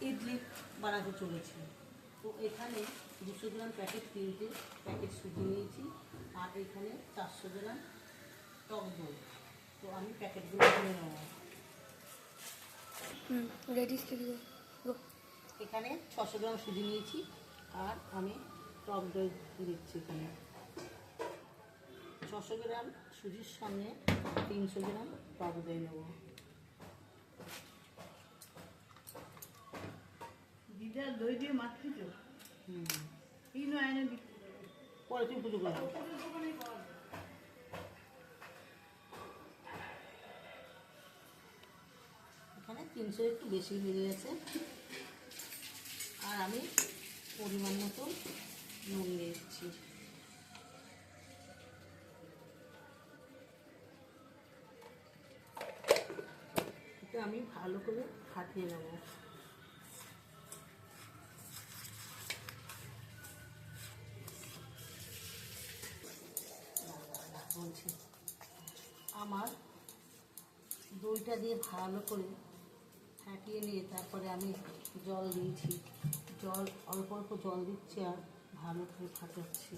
ইডলি বানাতে চলেছি। তো এখানে 200 গ্রাম প্যাকেট, 3টে প্যাকেট সুজি নিয়েছি, আর এখানে 400 গ্রাম টক দই। তো আমি প্যাকেটগুলো কিনে নেব। রেডি। এখানে 600 গ্রাম সুজি নিয়েছি, আর আমি টক দই দিচ্ছি। এখানে 600 গ্রাম সুজির সঙ্গে 300 গ্রাম টক দই নেব। দিদা দই দিয়ে মাখছি তো। এই নয় এনে পরে তুমি পুজো করো। এখানে 300 একটু বেশি লেগে গেছে, আর আমি পরিমাণ মতো নুন দিচ্ছি। এটা আমি ভালো করে ফাটিয়ে নেব। বলছি, আমার দইটা দিয়ে ভালো করে ফাটিয়ে নিয়ে তারপরে আমি জল দিয়েছি। অল্প অল্প জল দিচ্ছি, আর ভালো করে ফাটাচ্ছি।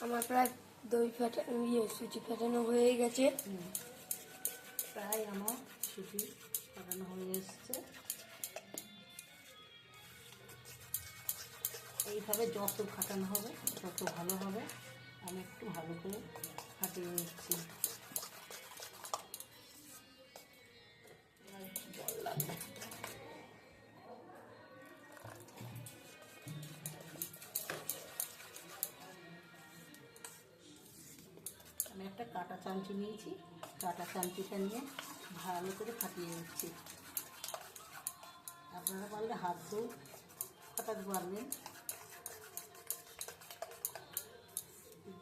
আমার প্রায় দই সুজি ফাটানো হয়ে গেছে। প্রায় আমার সুজি ফাটানো হয়ে এসছে। এইভাবে যত ফাটানো হবে তত ভালো হবে। আমি একটু ভালো করে ফাটিয়ে নিচ্ছি। জল লাগবে। আমি একটা কাঁটা চামচি নিয়েছি, কাঁটা চামচিটা নিয়ে ভালো করে ফাটিয়ে নিচ্ছি। আপনারা পারলে হাত দিয়েও ফাটাতে পারবেন।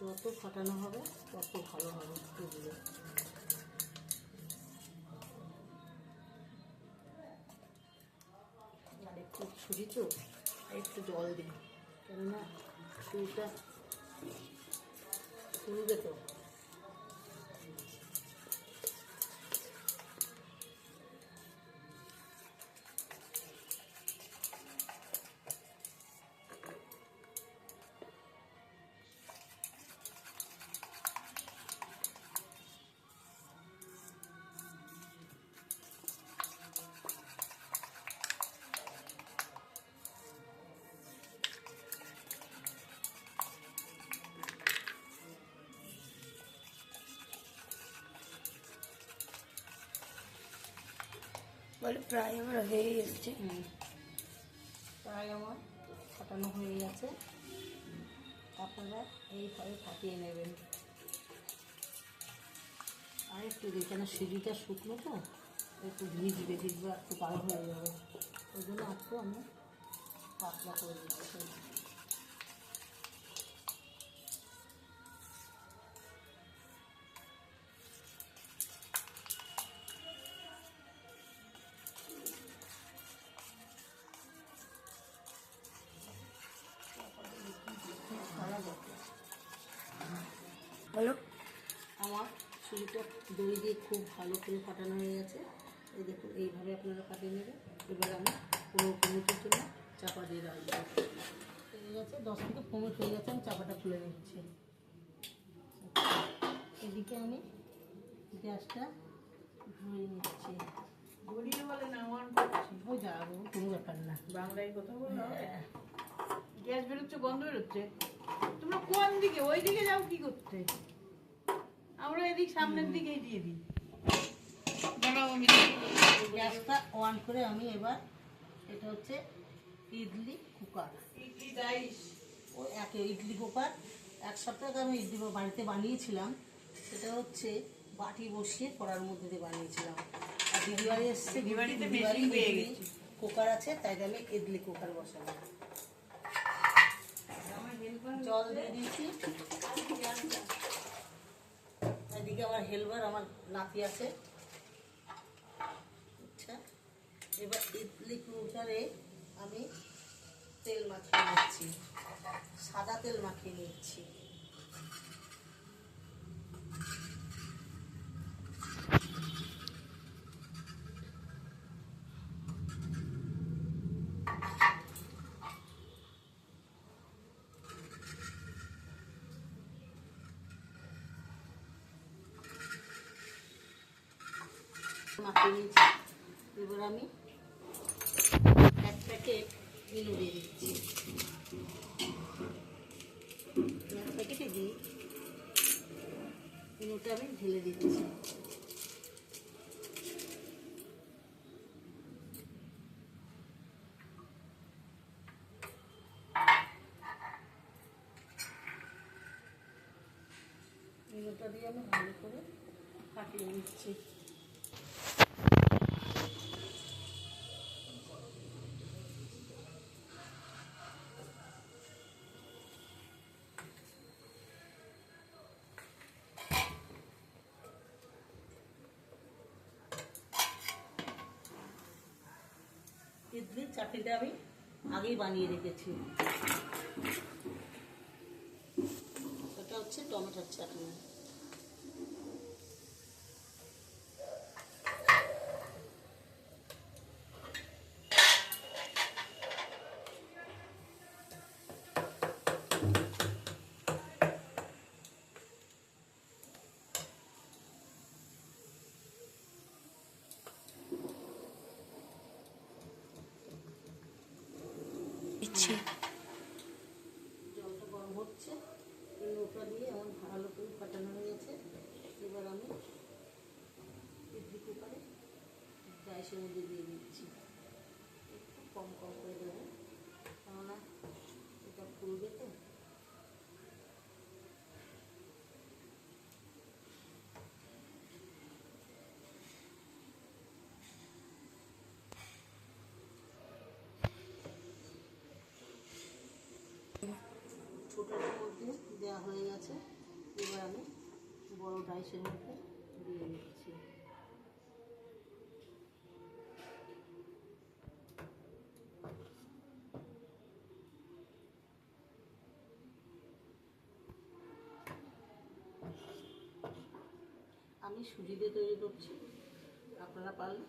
যত ফাটানো হবে তত ভালো হবে এগুলো। আর একটু সুজি তো, একটু জল দিই, কেননা সুজিটা ফুলবে তো। বলে প্রায় আমার হয়ে এসছে। প্রায় আমার ফাটানো হয়ে গেছে। আপনারা এইভাবে ফাটিয়ে নেবেন। আর একটু যেখানে সুজিটা শুকনো তো, একটু ভিজবে একটু গাঢ় হয়ে যাবে, ওই জন্য একটু আমি পাতলা করে দিচ্ছি। বলো। আমার সুজিটা দই দিয়ে খুব ভালো করে ফাটানো হয়ে গেছে। এই দেখুন, এইভাবে আপনারা ফাটিয়ে নেবেন। এবার আমি 15 মিনিটের জন্য চাপা দিয়ে রাখবো। হয়ে গেছে 10 থেকে 15 মিনিট হয়ে গেছে। আমি চাপাটা খুলে নিচ্ছি। এদিকে আমি গ্যাসটা ধরিয়ে নিচ্ছি। গড়িয়ে বলে না ওয়ান করছি। ওই যাবো, কোনো ব্যাপার না। বাংলায় কথা বললো। গ্যাস বেরোচ্ছে, বন্ধ বেরোচ্ছে। তোমরা কোন দিকে? ওই দিকে যাও কি করতে? আমরা এদিক সামনের দিকেই দিয়ে দিই। দাঁড়াও আমি গ্যাসটা অন করে আমি এবার, এটা হচ্ছে ইডলি কুকার। ইডলি রাইস। ও ইডলি কুকার 1 সপ্তাহ আগে আমি ইডলি বাড়িতে বানিয়েছিলাম। সেটা হচ্ছে বাটি বসিয়ে কড়ার মধ্যে দিয়ে বানিয়েছিলাম। আর দিদিবাড়ি এসছে, দিদিবাড়িতে দিদিবাড়ি মেশিন পেয়ে ইডলি গেছি। কুকার আছে, তাই আমি ইডলি কুকার বসালাম। জল দিয়ে দিয়েছি। এদিকে আমার হেলবার, আমার নাতি আছে। আচ্ছা, এবার ইডলি কুকারে আমি তেল মাখিয়ে নিচ্ছি, সাদা তেল মাখিয়ে নিচ্ছি। মাখিয়ে নিয়েছি। এবার আমি 1 প্যাকেট ইনো দিয়ে দিচ্ছি। 1 প্যাকেটে দিই ইনোটা আমি ঢেলে দিচ্ছি। ইনোটা দিয়ে আমি ভালো করে ফাটিয়ে নিচ্ছি। ইডলির চাটনিটা আমি আগেই বানিয়ে রেখেছি। এটা হচ্ছে টমেটোর চাটনি। জলটা গরম হচ্ছে, নৌকা দিয়ে আমার ভালো করে ফাটানো হয়ে গেছে। এবার আমি ইডলি কুকারে গ্যাসের মধ্যে দিয়ে দিচ্ছি। একটু কম কম করে দেবো, কেননা এটা ফুলবে তো। ছোটোটার মধ্যে দেওয়া হয়ে গেছে। এবার আমি বড় ডাইসের মধ্যে দিয়ে দিচ্ছি। আমি সুজি দিয়ে তৈরি করছি, আপনারা পারলে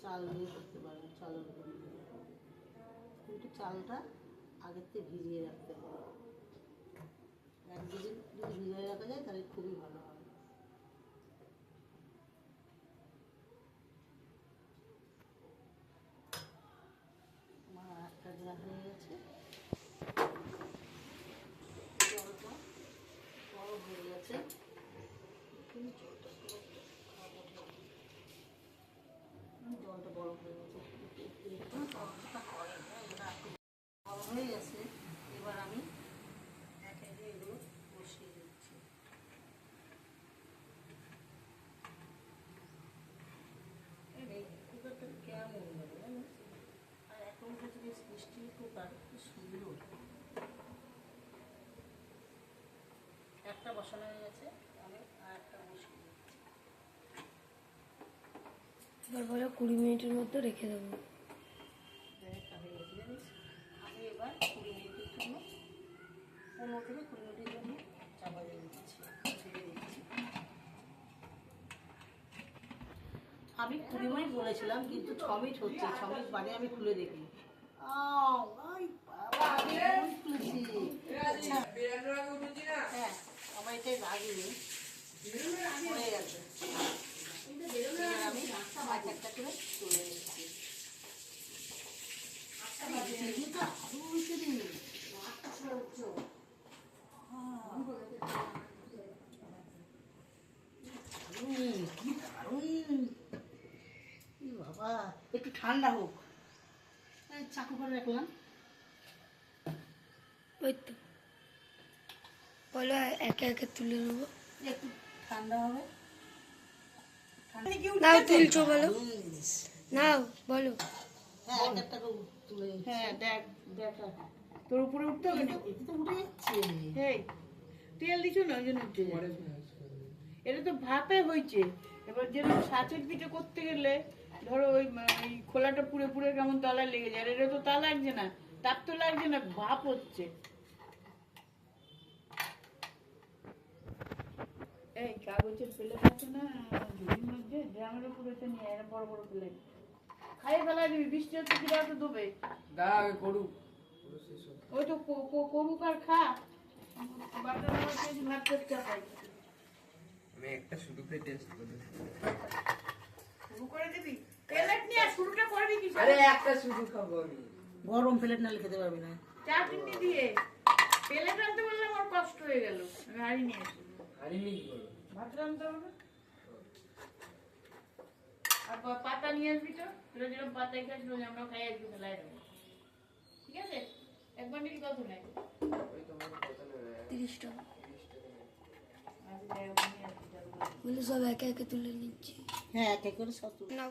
চাল দিয়ে করতে পারেন, চালের উপর দিয়ে। কিন্তু চালটা আগের থেকে ভিজিয়ে রাখতে হবে। 1 কেজি যদি ভিজিয়ে রাখা যায় তাহলে খুবই ভালো হয়। আমার আটটা দেওয়া হয়ে গেছে। জলটা গরম হয়ে গেছে। জলটা গরম হয়ে গেছে, গরম হয়ে গেছে। এবার আমি একে একে এগুলো বসিয়ে দিচ্ছি। এই কুকারটা কেমন লাগে জানো? আর এখনকার যে স্টিল কুকার কি সুন্দর। একটা বসানো হয়ে গেছে, আমি আর একটা বসিয়ে দিচ্ছি। এবার বলো 20 মিনিটের মধ্যে রেখে দেবো। একটা হয়ে গেছে জানিস। আমি এবার 20 মিনিটের জন্য 15 থেকে 20 মিনিটের জন্য চাপা দিয়ে দিচ্ছি, ছেড়ে দিচ্ছি। আমি 20 মিনিট বলেছিলাম, কিন্তু 6 মিনিট হচ্ছে। 6 মিনিট বাদে আমি খুলে দেখি। হ্যাঁ, আমার এটাই লাগিনি, হয়ে গেছে। আমি একটা করে তুলে নিচ্ছি। বাবা, একটু ঠান্ডা হোক, চাকু করে রাখলাম। ওই তো বলো একে একে তুলে নেবো। একটু ঠান্ডা হবে। নাও তুলছো বলো, নাও বলো। হ্যাঁ, একটা করে তুলে নিচ্ছি। হ্যাঁ দেখ দেখ, তোর উপরে উঠতে হবে না। এটা তো উঠে যাচ্ছে। এই তেল দিছো না, ওই জন্য উঠে যাচ্ছে। এটা তো ভাপে হয়েছে। এবার যেরকম সাঁচের পিঠে করতে গেলে ধরো ওই খোলাটা পুড়ে পুড়ে কেমন তলায় লেগে যায়, এটা তো তা লাগছে না, তাপ তো লাগছে না, ভাপ হচ্ছে। এই কাগজের প্লেট আছে না ঝুড়ির মধ্যে, ড্রামের উপরে নিয়ে এরকম বড় বড় প্লেট খাইয়ে ফেলা দিবি। বৃষ্টি হচ্ছে, কিরা তো দেবে। ওই তো করুক আর খা। বাটার ভাত করতে পাই। আমি একটা শুধু করে টেস্ট করব। শুরু করে দিবি প্লেট নিয়ে শুরুটা করবি কি আরে একটা শুধু খাবো আমি। গরম প্লেট নালে খেতে পারবি না। চা চিনি দিয়ে প্লেট আনতে বললাম আমার কষ্ট হয়ে গেল আমি হাড়ি নিয়ে আসি হাড়ি নিয়ে কি করবো? ভাত রান্নতে হবে না। আর পাতা নিয়ে আসবি তো তোরা যেরকম পাতায় খাস রোজ আমরা খাই আসবি খেলায় দেবো ঠিক আছে একবার নিবি কত নেয় ওই তোমার কত নেবে? 30 টাকা 30 টাকা নেবে। আচ্ছা যাই হোক নিয়ে আসবি বলে সব একে একে তুলে নিচ্ছি হ্যাঁ, এক এক করে সব তুলে। না